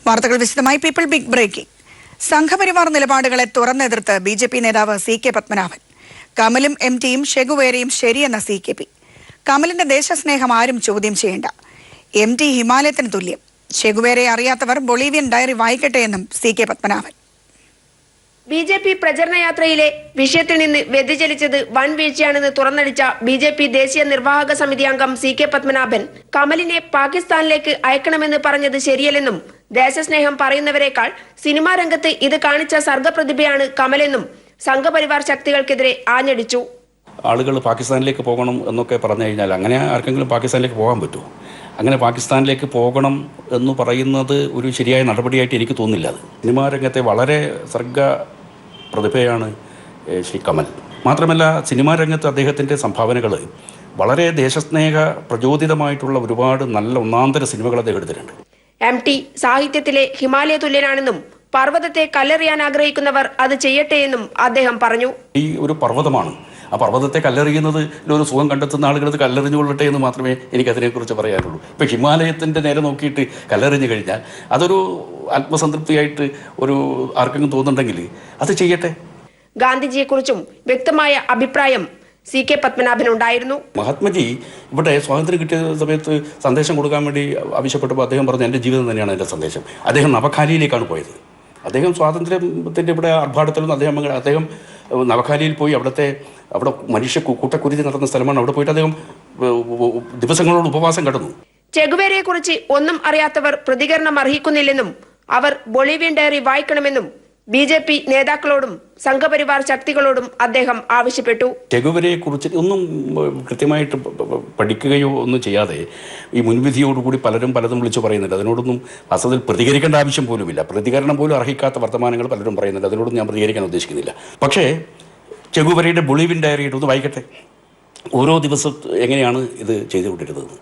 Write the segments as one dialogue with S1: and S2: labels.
S1: വാർത്തകൾ വിശദമായി. People big breaking. Sangh Parivar നിലപാടുകളെ തുറന്നെതിർത്ത് BJP നേതാവ് CK പത്മനാഭൻ. കമലും MTയും ഷെഗുവേരയും ശരിയെന്ന CKP. കമലിന്റെ ദേശസ്നേഹം ആരും ചോദ്യം ചെയ്യേണ്ട. MT ഹിമാലയത്തിന് തുല്യം. ഷെഗുവേരയെ അറിയാത്തവർ ബൊളീവിയൻ ഡയറി വായിക്കട്ടെ എന്നും CK പത്മനാഭൻ.
S2: BJP പ്രചരണ യാത്രയിലെ വിഷയത്തിൽ നിന്ന് വ്യതിചലിച്ചത് വൻ വീഴ്ചയാണെന്ന് തുറന്നടിച്ച BJP ദേശീയ നിർവാഹക സമിതി അംഗം CK പത്മനാഭൻ കമലിനെ പാകിസ്ഥാനിലേക്ക് അയക്കണമെന്ന് പറഞ്ഞത് ശരിയല്ലെന്നും ദേശസ്നേഹം പറയുന്നവരെക്കാൾ സിനിമാ രംഗത്ത് ഇത് കാണിച്ച സർഗപ്രതിഭയാണ് കമലെന്നും സംഘപരിവാർ ശക്തികൾക്കെതിരെ ആഞ്ഞടിച്ചു.
S3: ആളുകൾ പാകിസ്ഥാനിലേക്ക് പോകണം എന്നൊക്കെ പറഞ്ഞു കഴിഞ്ഞാൽ അങ്ങനെ ആർക്കെങ്കിലും പാകിസ്ഥാനിലേക്ക് പോകാൻ പറ്റുമോ? അങ്ങനെ പാകിസ്ഥാനിലേക്ക് പോകണം എന്ന് പറയുന്നത് ഒരു ശരിയായ നടപടിയായിട്ട് എനിക്ക് തോന്നുന്നില്ല. അത് സിനിമാ രംഗത്തെ വളരെ സർഗ പ്രതിഭയാണ് ശ്രീ കമൽ. മാത്രമല്ല സിനിമാ രംഗത്ത് അദ്ദേഹത്തിൻ്റെ സംഭാവനകൾ വളരെ ദേശസ്നേഹ പ്രചോദിതമായിട്ടുള്ള ഒരുപാട് നല്ല ഒന്നാന്തര സിനിമകൾ അദ്ദേഹം എടുത്തിട്ടുണ്ട്.
S2: MT സാഹിത്യത്തിലെ ഹിമാലയ തുല്യനാണെന്നും പർവ്വതത്തെ കല്ലെറിയാൻ ആഗ്രഹിക്കുന്നവർ അത് ചെയ്യട്ടെ എന്നും അദ്ദേഹം പറഞ്ഞു.
S3: ഈ ഒരു പർവ്വതമാണ്, ആ പർവ്വതത്തെ കല്ലെറിയുന്നത് ഒരു സുഖം കണ്ടെത്തുന്ന ആളുകൾ അത് കല്ലെറിഞ്ഞുകൊള്ളട്ടെ എന്ന് മാത്രമേ എനിക്കതിനെക്കുറിച്ച് പറയാനുള്ളൂ. ഇപ്പം ഹിമാലയത്തിൻ്റെ നേരെ നോക്കിയിട്ട് കല്ലെറിഞ്ഞു കഴിഞ്ഞാൽ അതൊരു ആത്മസംതൃപ്തിയായിട്ട് ഒരു ആർക്കെങ്കിലും തോന്നുന്നുണ്ടെങ്കിൽ അത് ചെയ്യട്ടെ.
S2: ഗാന്ധിജിയെക്കുറിച്ചും വ്യക്തമായ അഭിപ്രായം CK പത്മനാഭനുണ്ടായിരുന്നു.
S3: മഹാത്മജി ഇവിടെ സ്വാതന്ത്ര്യം കിട്ടിയ സമയത്ത് സന്ദേശം കൊടുക്കാൻ വേണ്ടി ആവശ്യപ്പെട്ടപ്പോൾ അദ്ദേഹം പറഞ്ഞു എൻ്റെ ജീവിതം തന്നെയാണ് എൻ്റെ സന്ദേശം. അദ്ദേഹം നവഖാലിയിലേക്കാണ് പോയത്. അദ്ദേഹം സ്വാതന്ത്ര്യത്തിൻ്റെ ഇവിടെ ആർഭാടത്തിലൊന്നും അദ്ദേഹം നവഖാലിയിൽ പോയി അവിടെ മനുഷ്യ കൂട്ടക്കുരുതി നടന്ന സ്ഥലമാണ്. അവിടെ പോയിട്ട് അദ്ദേഹം ദിവസങ്ങളോട് ഉപവാസം കടന്നു.
S2: ചെഗുവേരയെ കുറിച്ച് ഒന്നും അറിയാത്തവർ പ്രതികരണം അർഹിക്കുന്നില്ലെന്നും അവർ ബൊളീവിയൻ ഡയറി വായിക്കണമെന്നും BJP നേതാക്കളോടും സംഘപരിവാർ ശക്തികളോടും അദ്ദേഹം ആവശ്യപ്പെട്ടു.
S3: ചെഗുവേരയെ കുറിച്ച് ഒന്നും കൃത്യമായിട്ട് പഠിക്കുകയോ ഒന്നും ചെയ്യാതെ ഈ മുൻവിധിയോടുകൂടി പലതും വിളിച്ചു പറയുന്നുണ്ട്. അതിനോടൊന്നും വാസ്തവത്തിൽ പ്രതികരിക്കേണ്ട ആവശ്യം പോലുമില്ല. പ്രതികരണം പോലും അർഹിക്കാത്ത വർത്തമാനങ്ങൾ പലരും പറയുന്നുണ്ട്. അതിനോടൊന്നും ഞാൻ പ്രതികരിക്കാൻ ഉദ്ദേശിക്കുന്നില്ല. പക്ഷേ ചെഗുവേരയുടെ ബൊളീവിയൻ ഡയറി ഒന്ന് വായിക്കട്ടെ. ഓരോ ദിവസം എങ്ങനെയാണ് ഇത് ചെയ്തുകൊണ്ടിരുന്നത്.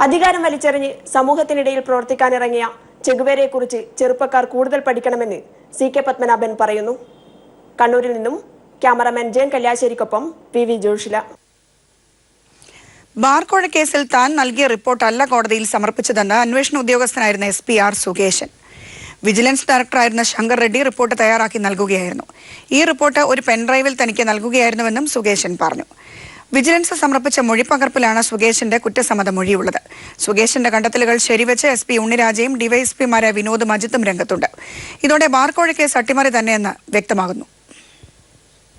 S2: അധികാരം വലിച്ചെറിഞ്ഞ് സമൂഹത്തിനിടയിൽ പ്രവർത്തിക്കാനിറങ്ങിയ ചെഗുവേരയെ കുറിച്ച് ചെറുപ്പക്കാർ കൂടുതൽ പഠിക്കണമെന്ന് CK പത്മനാഭൻ പറയുന്നു. കണ്ണൂരിൽ നിന്നും ക്യാമറമാൻ ജയൻ കല്യാശ്ശേരിക്കൊപ്പം PV ജോഷില.
S1: ബാർകോഴ കേസിൽ താൻ നൽകിയ റിപ്പോർട്ടല്ല കോടതിയിൽ സമർപ്പിച്ചതെന്ന് അന്വേഷണ ഉദ്യോഗസ്ഥനായിരുന്ന SP R സുകേശൻ. വിജിലൻസ് ഡയറക്ടറായിരുന്ന ശങ്കർ റെഡ്ഡി റിപ്പോർട്ട് തയ്യാറാക്കി നൽകുകയായിരുന്നു. ഈ റിപ്പോർട്ട് ഒരു പെൻഡ്രൈവിൽ തനിക്ക് നൽകുകയായിരുന്നുവെന്നും സുകേശൻ പറഞ്ഞു. വിജിലൻസ് സമർപ്പിച്ച മൊഴിപ്പകർപ്പിലാണ് സുകേശന്റെ കുറ്റസമ്മത മൊഴിയുള്ളത്. സുകേശന്റെ കണ്ടെത്തലുകൾ ശരിവെച്ച് SP ഉണ്ണിരാജയും ഡിവൈഎസ്പിമാരായ വിനോദും അജിത്തും രംഗത്തുണ്ട്. ഇതോടെ ബാർകോഴ കേസ് അട്ടിമറി തന്നെയെന്ന് വ്യക്തമാകുന്നു.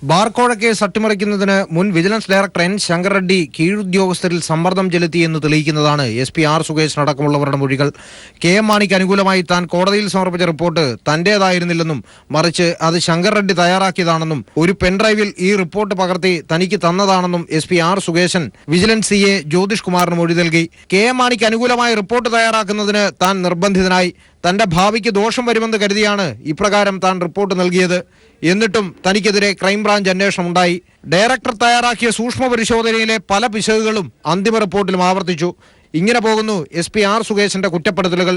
S4: ബാർകോഴ കേസ് അട്ടിമറിക്കുന്നതിന് മുൻ vigilance director N Shankar Reddy കീഴുദ്യോഗസ്ഥരിൽ സമ്മർദ്ദം ചെലുത്തിയെന്ന് തെളിയിക്കുന്നതാണ് SP R സുകേശൻ അടക്കമുള്ളവരുടെ മൊഴികൾ. KM മാണിക്ക് അനുകൂലമായി താൻ കോടതിയിൽ സമർപ്പിച്ച റിപ്പോർട്ട് തന്റേതായിരുന്നില്ലെന്നും മറിച്ച് അത് ശങ്കർ റെഡ്ഡി തയ്യാറാക്കിയതാണെന്നും ഒരു പെൻഡ്രൈവിൽ ഈ റിപ്പോർട്ട് പകർത്തി തനിക്ക് തന്നതാണെന്നും SP R Sukesan vigilance CA Jyothish കുമാറിന് മൊഴി നൽകി. KM മാണിക്ക് അനുകൂലമായി റിപ്പോർട്ട് തയ്യാറാക്കുന്നതിന് താൻ നിർബന്ധിതനായി. തന്റെ ഭാവിക്ക് ദോഷം വരുമെന്ന് കരുതിയാണ് ഇപ്രകാരം താൻ റിപ്പോർട്ട് നൽകിയത്. എന്നിട്ടും തനിക്കെതിരെ ക്രൈംബ്രാഞ്ച് അന്വേഷണം ഉണ്ടായി. ഡയറക്ടർ തയ്യാറാക്കിയ സൂക്ഷ്മ പരിശോധനയിലെ പല പിശകുകളും അന്തിമ റിപ്പോർട്ടിലും ആവർത്തിച്ചു. ഇങ്ങനെ പോകുന്നു SP R സുകേശന്റെ കുറ്റപ്പെടുത്തലുകൾ.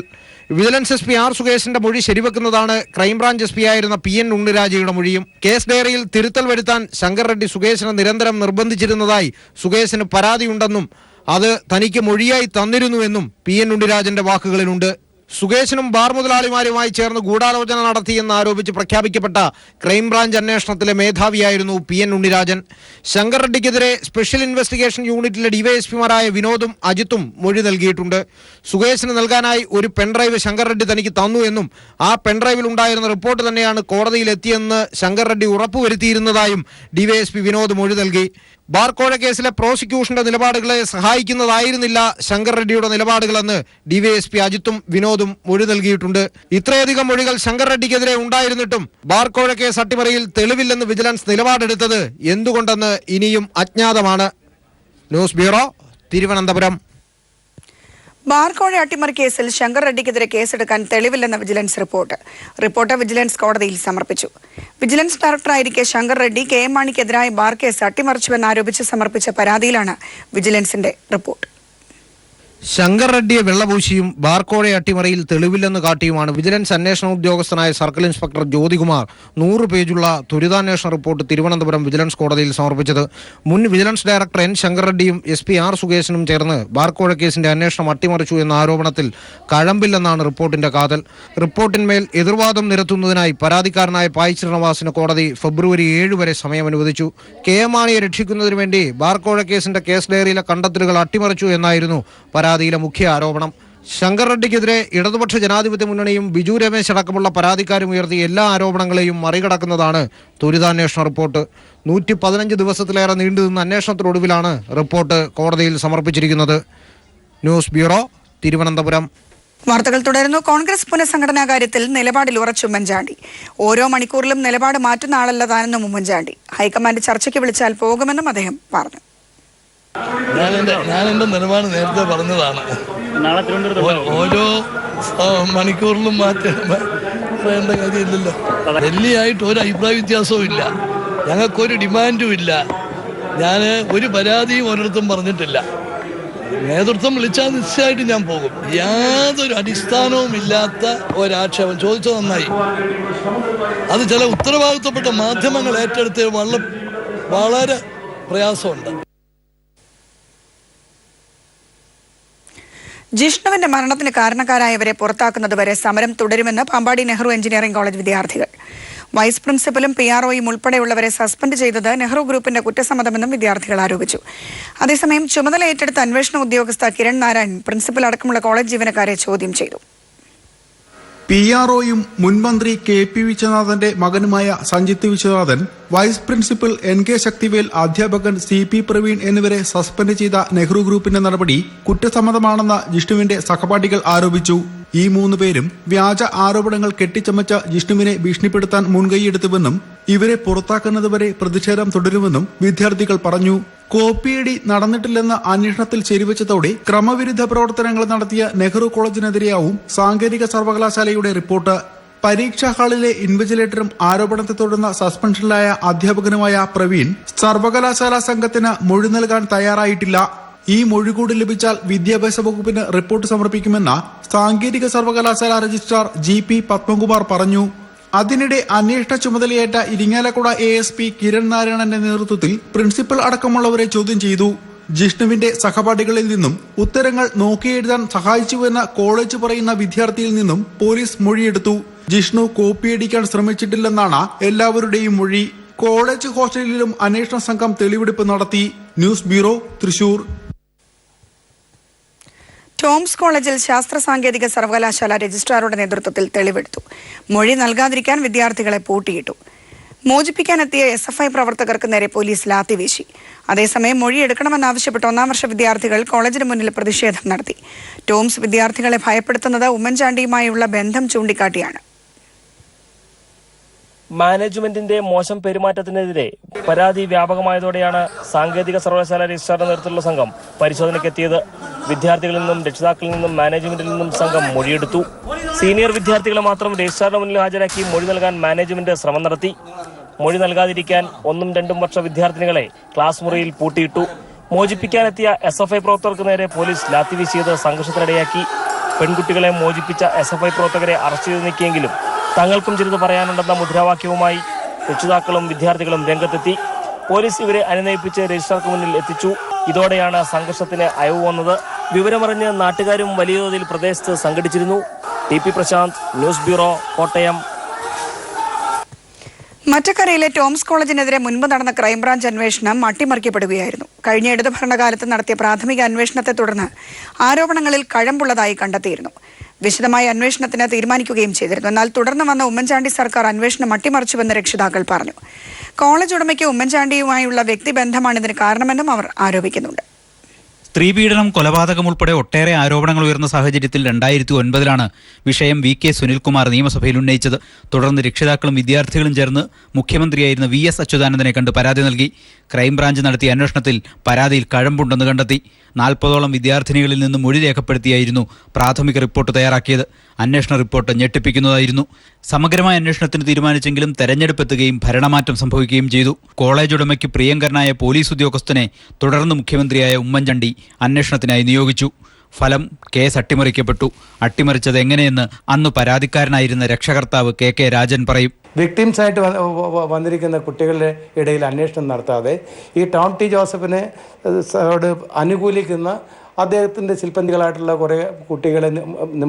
S4: വിജിലൻസ് SP R സുകേശന്റെ മൊഴി ശരിവെക്കുന്നതാണ് ക്രൈംബ്രാഞ്ച് SP ആയിരുന്ന PN ഉണ്ണിരാജയുടെ മൊഴിയും. കേസ് ഡയറിയിൽ തിരുത്തൽ വരുത്താൻ ശങ്കർ റെഡ്ഡി സുകേശനെ നിരന്തരം നിർബന്ധിച്ചിരുന്നതായി സുകേശന് പരാതിയുണ്ടെന്നും അത് തനിക്ക് മൊഴിയായി തന്നിരുന്നുവെന്നും PN ഉണ്ണിരാജന്റെ വാക്കുകളിലുണ്ട്. സുകേശനും ബാർ മുതലാളിമാരുമായി ചേർന്ന് ഗൂഢാലോചന നടത്തിയെന്ന് ആരോപിച്ച് പ്രഖ്യാപിക്കപ്പെട്ട ക്രൈംബ്രാഞ്ച് അന്വേഷണത്തിലെ മേധാവിയായിരുന്നു PN ഉണ്ണിരാജൻ. ശങ്കർ റെഡ്ഡിക്കെതിരെ സ്പെഷ്യൽ ഇൻവെസ്റ്റിഗേഷൻ യൂണിറ്റിലെ ഡിവൈഎസ്പിമാരായ വിനോദും അജിത്തും മൊഴി നൽകിയിട്ടുണ്ട്. സുകേശന് നൽകാനായി ഒരു പെൻഡ്രൈവ് ശങ്കർ റെഡ്ഡി തനിക്ക് തന്നു എന്നും ആ പെൻഡ്രൈവിൽ ഉണ്ടായിരുന്ന റിപ്പോർട്ട് തന്നെയാണ് കോടതിയിൽ എത്തിയെന്ന് ശങ്കർ റെഡ്ഡി ഉറപ്പുവരുത്തിയിരുന്നതായും ഡിവൈഎസ്പി വിനോദ് മൊഴി നൽകി. ബാർകോഴ കേസിലെ പ്രോസിക്യൂഷന്റെ നിലപാടുകളെ സഹായിക്കുന്നതായിരുന്നില്ല ശങ്കർ റെഡ്ഡിയുടെ നിലപാടുകളെന്ന് ഡിവൈഎസ്പി അജിത്തും വിനോദും മൊഴി നൽകിയിട്ടുണ്ട്. ഇത്രയധികം മൊഴികൾ ശങ്കർ റെഡ്ഡിക്കെതിരെ ഉണ്ടായിരുന്നിട്ടും ബാർകോഴ കേസ് അട്ടിമറിയിൽ തെളിവില്ലെന്ന് വിജിലൻസ് നിലപാടെടുത്തത് എന്തുകൊണ്ടെന്ന് ഇനിയും അജ്ഞാതമാണ്. News bureau, Thiruvananthapuram.
S1: ബാർകോഴ അട്ടിമറി കേസിൽ ശങ്കർ റെഡ്ഡിക്കെതിരെ കേസെടുക്കാൻ തെളിവില്ലെന്ന വിജിലൻസ് റിപ്പോർട്ട് വിജിലൻസ് കോടതിയിൽ സമർപ്പിച്ചു. വിജിലൻസ് ഡയറക്ടറായിരിക്കെ ശങ്കർ റെഡ്ഡി KM മാണിക്കെതിരായ ബാർ കേസ് അട്ടിമറിച്ചുവെന്നാരോപിച്ച് സമർപ്പിച്ച പരാതിയിലാണ് വിജിലൻസിന്റെ റിപ്പോർട്ട്.
S4: ശങ്കർ റെഡ്ഡിയെ വെള്ളപൂശിയും ബാർക്കോഴ അട്ടിമറിയിൽ തെളിവില്ലെന്ന് കാട്ടിയുമാണ് വിജിലൻസ് അന്വേഷണ ഉദ്യോഗസ്ഥനായ സർക്കിൾ ഇൻസ്പെക്ടർ ജ്യോതികുമാർ 100 പേജുള്ള ത്വരിതാന്വേഷണ റിപ്പോർട്ട് തിരുവനന്തപുരം വിജിലൻസ് കോടതിയിൽ സമർപ്പിച്ചത്. മുൻ വിജിലൻസ് ഡയറക്ടർ എൻ ശങ്കർ റെഡ്ഡിയും SP R സുകേശനും ചേർന്ന് ബാർക്കോഴ കേസിന്റെ അന്വേഷണം അട്ടിമറിച്ചു എന്ന ആരോപണത്തിൽ കഴമ്പില്ലെന്നാണ് റിപ്പോർട്ടിന്റെ കാതൽ. റിപ്പോർട്ടിന്മേൽ എതിർവാദം നിരത്തുന്നതിനായി പരാതിക്കാരനായ പായ് ശ്രീനിവാസിന് കോടതി ഫെബ്രുവരി 7 വരെ സമയം അനുവദിച്ചു. KM മാണിയെ രക്ഷിക്കുന്നതിനു വേണ്ടി ബാർക്കോഴ കേസിന്റെ കേസ് ഡയറിയിലെ കണ്ടെത്തലുകൾ അട്ടിമറിച്ചു എന്നായിരുന്നു പരാതിയിലെ മുഖ്യ ആരോപണം. ശങ്കർ റെഡ്ഡിക്കെതിരെ ഇടതുപക്ഷ ജനാധിപത്യ മുന്നണിയും ബിജു രമേശ് അടക്കമുള്ള പരാതിക്കാരും ഉയർത്തിയ എല്ലാ ആരോപണങ്ങളെയും മറികടക്കുന്നതാണ് ത്വരിതാന്വേഷണ റിപ്പോർട്ട്. 115 ദിവസത്തിലേറെ നീണ്ടുനിന്ന അന്വേഷണത്തിനൊടുവിലാണ് റിപ്പോർട്ട് കോടതിയിൽ സമർപ്പിച്ചിരിക്കുന്നത്. News bureau, Thiruvananthapuram.
S1: വാർത്തകൾ തുടരുന്നു. കോൺഗ്രസ് പുനഃസംഘടനാ കാര്യത്തിൽ നിലപാടിൽ ഉറച്ചു ഉമ്മൻചാണ്ടി. ഓരോ മണിക്കൂറിലും നിലപാട് മാറ്റുന്ന ആളല്ല താനെന്നും ഉമ്മൻചാണ്ടി. ഹൈക്കമാൻഡ് ചർച്ചയ്ക്ക് വിളിച്ചാൽ പോകുമെന്നും അദ്ദേഹം പറഞ്ഞു.
S5: ഞാൻ എൻ്റെ നിലപാട് നേരത്തെ പറഞ്ഞതാണ്. ഓരോ മണിക്കൂറിലും പറയേണ്ട കാര്യമില്ലല്ലോ. ഡൽഹിയായിട്ട് ഒരു അഭിപ്രായ വ്യത്യാസവും ഇല്ല, ഞങ്ങൾക്കൊരു ഡിമാൻഡും ഇല്ല. ഞാൻ ഒരു പരാതിയും ഒരിടത്തും പറഞ്ഞിട്ടില്ല. നേതൃത്വം വിളിച്ചാൽ നിശ്ചയമായിട്ട് ഞാൻ പോകും. യാതൊരു അടിസ്ഥാനവും ഇല്ലാത്ത ഒരാക്ഷേപം ചോദിച്ചത് നന്നായി. അത് ചില ഉത്തരവാദിത്തപ്പെട്ട മാധ്യമങ്ങൾ ഏറ്റെടുത്ത് വളരെ പ്രയാസമുണ്ട്.
S1: ജിഷ്ണുവിന്റെ മരണത്തിന് കാരണക്കാരായവരെ പുറത്താക്കുന്നതുവരെ സമരം തുടരുമെന്ന് പാമ്പാടി നെഹ്റു എഞ്ചിനീയറിംഗ് കോളേജ് വിദ്യാർത്ഥികൾ. വൈസ് പ്രിൻസിപ്പലും PROയും ഉൾപ്പെടെയുള്ളവരെ സസ്പെൻഡ് ചെയ്തത് നെഹ്റു ഗ്രൂപ്പിന്റെ കുറ്റസമ്മതമെന്നും വിദ്യാർത്ഥികൾ ആരോപിച്ചു. അതേസമയം ചുമതല ഏറ്റെടുത്ത അന്വേഷണ ഉദ്യോഗസ്ഥ കിരൺ നാരായൺ പ്രിൻസിപ്പൽ അടക്കമുള്ള കോളേജ് ജീവനക്കാരെ ചോദ്യം ചെയ്തു.
S6: PROയും മുൻമന്ത്രി KP വിശ്വനാഥന്റെ മകനുമായ Sanjith Viswanathan, vice principal NK Sakthivel, അധ്യാപകൻ CP പ്രവീൺ എന്നിവരെ സസ്പെൻഡ് ചെയ്ത നെഹ്റു ഗ്രൂപ്പിന്റെ നടപടി കുറ്റസമ്മതമാണെന്ന് ജിഷ്ണുവിന്റെ സഹപാഠികൾ ആരോപിച്ചു. ഈ 3 പേരും വ്യാജ ആരോപണങ്ങൾ കെട്ടിച്ചമച്ച ജിഷ്ണുവിനെ ഭീഷണിപ്പെടുത്താൻ മുൻകൈയെടുത്തുവെന്നും ഇവരെ പുറത്താക്കുന്നതുവരെ പ്രതിഷേധം തുടരുമെന്നും വിദ്യാർത്ഥികൾ പറഞ്ഞു. കോപ്പിയടി നടന്നിട്ടില്ലെന്ന് അന്വേഷണത്തിൽ ശരിവെച്ചതോടെ ക്രമവിരുദ്ധ പ്രവർത്തനങ്ങൾ നടത്തിയ നെഹ്റു കോളേജിനെതിരെയാവും സാങ്കേതിക സർവകലാശാലയുടെ റിപ്പോർട്ട്. പരീക്ഷാ ഹാളിലെ ഇൻവിജിലേറ്ററും ആരോപണത്തെ തുടർന്ന് സസ്പെൻഷനിലായ അധ്യാപകനുമായ പ്രവീൺ സർവകലാശാല സംഘത്തിന് മൊഴി നൽകാൻ തയ്യാറായിട്ടില്ല. ഈ മൊഴി കൂടി ലഭിച്ചാൽ വിദ്യാഭ്യാസ വകുപ്പിന് റിപ്പോർട്ട് സമർപ്പിക്കുമെന്ന് സാങ്കേതിക സർവകലാശാല രജിസ്ട്രാർ GP പത്മകുമാർ പറഞ്ഞു. അതിനിടെ അന്വേഷണ ചുമതലയേറ്റ ഇരിങ്ങാലക്കുട ASP കിരൺ നാരായണന്റെ നേതൃത്വത്തിൽ പ്രിൻസിപ്പൽ അടക്കമുള്ളവരെ ചോദ്യം ചെയ്തു. ജിഷ്ണുവിന്റെ സഹപാഠികളിൽ നിന്നും ഉത്തരങ്ങൾ നോക്കിയെഴുതാൻ സഹായിച്ചുവെന്ന് കോളേജ് പറയുന്ന വിദ്യാർത്ഥിയിൽ നിന്നും പോലീസ് മൊഴിയെടുത്തു. ജിഷ്ണു കോപ്പിയടിക്കാൻ ശ്രമിച്ചിട്ടില്ലെന്നാണ് എല്ലാവരുടെയും മൊഴി. കോളേജ് ഹോസ്റ്റലിലും അന്വേഷണ സംഘം തെളിവെടുപ്പ് നടത്തി. News bureau, Thrissur.
S1: ടോംസ് കോളേജിൽ ശാസ്ത്ര സാങ്കേതിക സർവകലാശാല രജിസ്ട്രാറുടെ നേതൃത്വത്തിൽ തെളിവെടുത്തു. മൊഴി നൽകാതിരിക്കാൻ വിദ്യാർത്ഥികളെ പൂട്ടിയിട്ടു. മോചിപ്പിക്കാനെത്തിയ SFI പ്രവർത്തകർക്ക് നേരെ പോലീസ് ലാത്തി വീശി. അതേസമയം മൊഴിയെടുക്കണമെന്നാവശ്യപ്പെട്ട് 1ാം വർഷ വിദ്യാർത്ഥികൾ കോളേജിന് മുന്നിൽ പ്രതിഷേധം നടത്തി. ടോംസ് വിദ്യാർത്ഥികളെ ഭയപ്പെടുത്തുന്നത് ഉമ്മൻചാണ്ടിയുമായുള്ള ബന്ധം ചൂണ്ടിക്കാട്ടിയാണ്.
S7: മാനേജ്മെന്റിന്റെ മോശം പെരുമാറ്റത്തിനെതിരെ പരാതി വ്യാപകമായതോടെയാണ് സാങ്കേതിക സർവകലാശാല രജിസ്ട്രാറുടെ നേതൃത്വത്തിലുള്ള സംഘം പരിശോധനയ്ക്കെത്തിയത്. വിദ്യാർത്ഥികളിൽ നിന്നും രക്ഷിതാക്കളിൽ നിന്നും മാനേജ്മെന്റിൽ നിന്നും സംഘം മൊഴിയെടുത്തു. സീനിയർ വിദ്യാർത്ഥികളെ മാത്രം രജിസ്ട്രാറുടെ മുന്നിൽ ഹാജരാക്കി മൊഴി നൽകാൻ മാനേജ്മെന്റ് ശ്രമം നടത്തി. മൊഴി നൽകാതിരിക്കാൻ 1ഉം 2ഉം വർഷ വിദ്യാർത്ഥിനികളെ ക്ലാസ് മുറിയിൽ പൂട്ടിയിട്ടു. മോചിപ്പിക്കാനെത്തിയ SFI പ്രവർത്തകർക്ക് നേരെ പോലീസ് ലാത്തി വീശിയത് സംഘർഷത്തിനിടയാക്കി. പെൺകുട്ടികളെ മോചിപ്പിച്ച SFI പ്രവർത്തകരെ അറസ്റ്റ് ചെയ്ത് നീക്കിയെങ്കിലും തങ്ങൾക്കും ചിലത് പറയാനുണ്ടെന്ന മുദ്രാവാക്യവുമായി രക്ഷിതാക്കളും വിദ്യാർത്ഥികളും രംഗത്തെത്തി. പോലീസ് ഇവരെ അനുനയിപ്പിച്ച് രജിസ്ട്രാർക്ക് മുന്നിൽ എത്തിച്ചു. ഇതോടെയാണ് സംഘർഷത്തിന് അയവ് വന്നത്. വിവരമറിഞ്ഞ് നാട്ടുകാരും വലിയ തോതിൽ പ്രദേശത്ത് സംഘടിച്ചിരുന്നു. TP Prashanth, news bureau, Kottayam.
S1: മറ്റക്കരയിലെ ടോംസ് കോളേജിനെതിരെ മുൻപ് നടന്ന ക്രൈംബ്രാഞ്ച് അന്വേഷണം അട്ടിമറിക്കപ്പെടുകയായിരുന്നു. കഴിഞ്ഞ ഇടതു ഭരണകാലത്ത് നടത്തിയ പ്രാഥമിക അന്വേഷണത്തെ തുടർന്ന് ആരോപണങ്ങളിൽ കഴമ്പുള്ളതായി കണ്ടെത്തിയിരുന്നു. വിശദമായ അന്വേഷണത്തിന് തീരുമാനിക്കുകയും ചെയ്തിരുന്നു. എന്നാൽ തുടർന്ന് വന്ന ഉമ്മൻചാണ്ടി സർക്കാർ അന്വേഷണം അട്ടിമറിച്ചുവെന്ന് രക്ഷിതാക്കൾ പറഞ്ഞു. കോളേജ് ഉടമയ്ക്ക് ഉമ്മൻചാണ്ടിയുമായുള്ള വ്യക്തിബന്ധമാണ് ഇതിന് കാരണമെന്നും അവർ ആരോപിക്കുന്നുണ്ട്.
S8: സ്ത്രീപീഡനം, കൊലപാതകം ഉൾപ്പെടെ ഒട്ടേറെ ആരോപണങ്ങൾ ഉയർന്ന സാഹചര്യത്തിൽ 2009 വിഷയം VK സുനിൽകുമാർ നിയമസഭയിൽ ഉന്നയിച്ചത്. തുടർന്ന് രക്ഷിതാക്കളും വിദ്യാർത്ഥികളും ചേർന്ന് മുഖ്യമന്ത്രിയായിരുന്ന VS അച്യുതാനന്ദനെ കണ്ട് പരാതി നൽകി. ക്രൈംബ്രാഞ്ച് നടത്തിയ അന്വേഷണത്തിൽ പരാതിയിൽ കഴമ്പുണ്ടെന്ന് കണ്ടെത്തി. 40ഓളം വിദ്യാർത്ഥിനികളിൽ നിന്ന് മൊഴി രേഖപ്പെടുത്തിയായിരുന്നു പ്രാഥമിക റിപ്പോർട്ട് തയ്യാറാക്കിയത്. അന്വേഷണ റിപ്പോർട്ട് ഞെട്ടിപ്പിക്കുന്നതായിരുന്നു. സമഗ്രമായ അന്വേഷണത്തിന് തീരുമാനിച്ചെങ്കിലും തെരഞ്ഞെടുപ്പെത്തുകയും ഭരണമാറ്റം സംഭവിക്കുകയും ചെയ്തു. കോളേജ് ഉടമയ്ക്ക് പ്രിയങ്കരനായ പോലീസ് ഉദ്യോഗസ്ഥനെ തുടർന്ന് മുഖ്യമന്ത്രിയായ ഉമ്മൻചാണ്ടി അന്വേഷണത്തിനായി നിയോഗിച്ചു. ഫലം കേസ് അട്ടിമറിക്കപ്പെട്ടു. അട്ടിമറിച്ചത് എങ്ങനെയെന്ന് അന്ന് പരാതിക്കാരനായിരുന്ന രക്ഷകർത്താവ് കെ രാജൻ പറയും.
S9: വിക്ടിംസായിട്ട് വന്നിരിക്കുന്ന കുട്ടികളുടെ ഇടയിൽ അന്വേഷണം നടത്താതെ ഈ ടോം ടി ജോസഫിനെ അനുകൂലിക്കുന്ന അദ്ദേഹത്തിൻ്റെ ശില്പന്തികളായിട്ടുള്ള കുറേ കുട്ടികളെ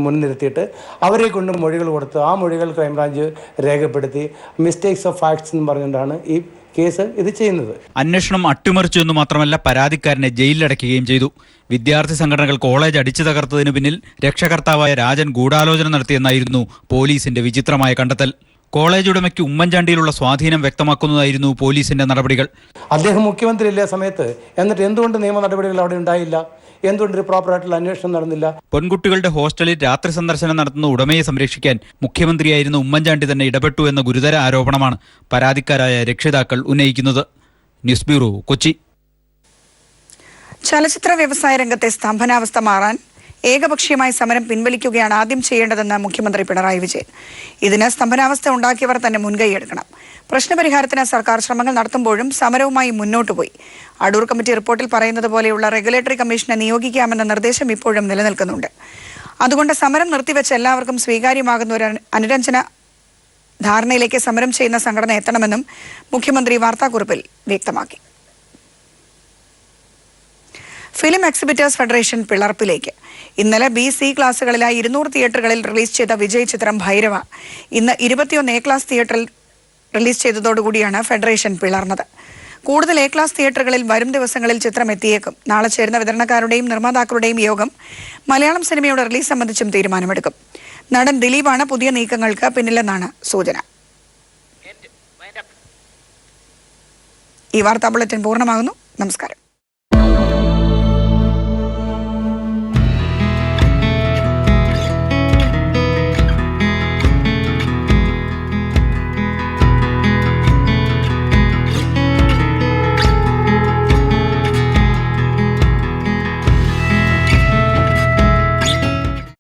S9: മുൻനിർത്തിയിട്ട് അവരെ കൊണ്ട് മൊഴികൾ കൊടുത്ത് ആ മൊഴികൾ ക്രൈംബ്രാഞ്ച് രേഖപ്പെടുത്തി മിസ്റ്റേക്സ് ഓഫ് ഫാക്ട്സ് എന്ന് പറഞ്ഞുകൊണ്ടാണ് ഈ കേസ് ഇത് ചെയ്യുന്നത്.
S8: അന്വേഷണം അട്ടിമറിച്ചു എന്ന് മാത്രമല്ല പരാതിക്കാരനെ ജയിലിലടയ്ക്കുകയും ചെയ്തു. വിദ്യാർത്ഥി സംഘടനകൾ കോളേജ് അടിച്ചു തകർത്തതിന് പിന്നിൽ രക്ഷകർത്താവായ രാജൻ ഗൂഢാലോചന നടത്തിയെന്നായിരുന്നു പോലീസിന്റെ വിചിത്രമായ കണ്ടെത്തൽ. കോളേജ് ഉടമയ്ക്ക് ഉമ്മൻചാണ്ടിയിലുള്ള സ്വാധീനം വ്യക്തമാക്കുന്നതായിരുന്നു പോലീസിന്റെ നടപടികൾ.
S9: അദ്ദേഹം മുഖ്യമന്ത്രിയില്ല സമയത്ത് എന്നിട്ട് എന്തുകൊണ്ട് നിയമ നടപടികൾ അവിടെ ഉണ്ടായില്ല? എന്തുകൊണ്ടൊരു പ്രോപ്പറായിട്ടുള്ള അന്വേഷണം നടന്നില്ല?
S8: പെൺകുട്ടികളുടെ ഹോസ്റ്റലിൽ രാത്രി സന്ദർശനം നടത്തുന്ന ഉടമയെ സംരക്ഷിക്കാൻ മുഖ്യമന്ത്രിയായിരുന്ന ഉമ്മൻചാണ്ടി തന്നെ ഇടപെട്ടു എന്ന ഗുരുതര ആരോപണമാണ് പരാതിക്കാരായ രക്ഷിതാക്കൾ ഉന്നയിക്കുന്നത്. News bureau, Kochi.
S1: ചലച്ചിത്ര വ്യവസായ രംഗത്തെ സ്തംഭനാവസ്ഥ മാറാൻ ഏകപക്ഷീയമായി സമരം പിൻവലിക്കുകയാണ് ആദ്യം ചെയ്യേണ്ടതെന്ന് മുഖ്യമന്ത്രി പിണറായി വിജയൻ. ഇതിന് സ്തംഭനാവസ്ഥ ഉണ്ടാക്കിയവർ തന്നെ മുൻകൈയെടുക്കണം. പ്രശ്നപരിഹാരത്തിന് സർക്കാർ ശ്രമങ്ങൾ നടത്തുമ്പോഴും സമരവുമായി മുന്നോട്ടു പോയി. അടൂർ കമ്മിറ്റി റിപ്പോർട്ടിൽ പറയുന്നത് പോലെയുള്ള റെഗുലേറ്ററി കമ്മീഷനെ നിയോഗിക്കാമെന്ന നിർദ്ദേശം ഇപ്പോഴും നിലനിൽക്കുന്നുണ്ട്. അതുകൊണ്ട് സമരം നിർത്തിവെച്ച് എല്ലാവർക്കും സ്വീകാര്യമാകുന്ന ഒരു അനുരഞ്ജന ധാരണയിലേക്ക് സമരം ചെയ്യുന്ന സംഘടന എത്തണമെന്നും മുഖ്യമന്ത്രി വാർത്താക്കുറിപ്പിൽ വ്യക്തമാക്കി. ഫിലിം എക്സിബിറ്റേഴ്സ് ഫെഡറേഷൻ പിളർപ്പിലേക്ക്. ഇന്നലെ B-C ക്ലാസുകളിലായി 200 തിയേറ്ററുകളിൽ റിലീസ് ചെയ്ത വിജയ് ചിത്രം ഭൈരവ ഇന്ന് 21 A ക്ലാസ് തിയേറ്ററിൽ റിലീസ് ചെയ്തതോടുകൂടിയാണ് ഫെഡറേഷൻ പിളർന്നത്. കൂടുതൽ A ക്ലാസ് തിയേറ്ററുകളിൽ വരും ദിവസങ്ങളിൽ ചിത്രം എത്തിയേക്കും. നാളെ ചേരുന്ന വിതരണക്കാരുടെയും നിർമ്മാതാക്കളുടെയും യോഗം മലയാളം സിനിമയുടെ റിലീസ് സംബന്ധിച്ചും തീരുമാനമെടുക്കും. നടൻ ദിലീപാണ് പുതിയ നീക്കങ്ങൾക്ക് പിന്നിലെന്നാണ് സൂചന. ഈ വാർത്താ ബുള്ളറ്റിൻ പൂർണ്ണമാകുന്നു. നമസ്കാരം.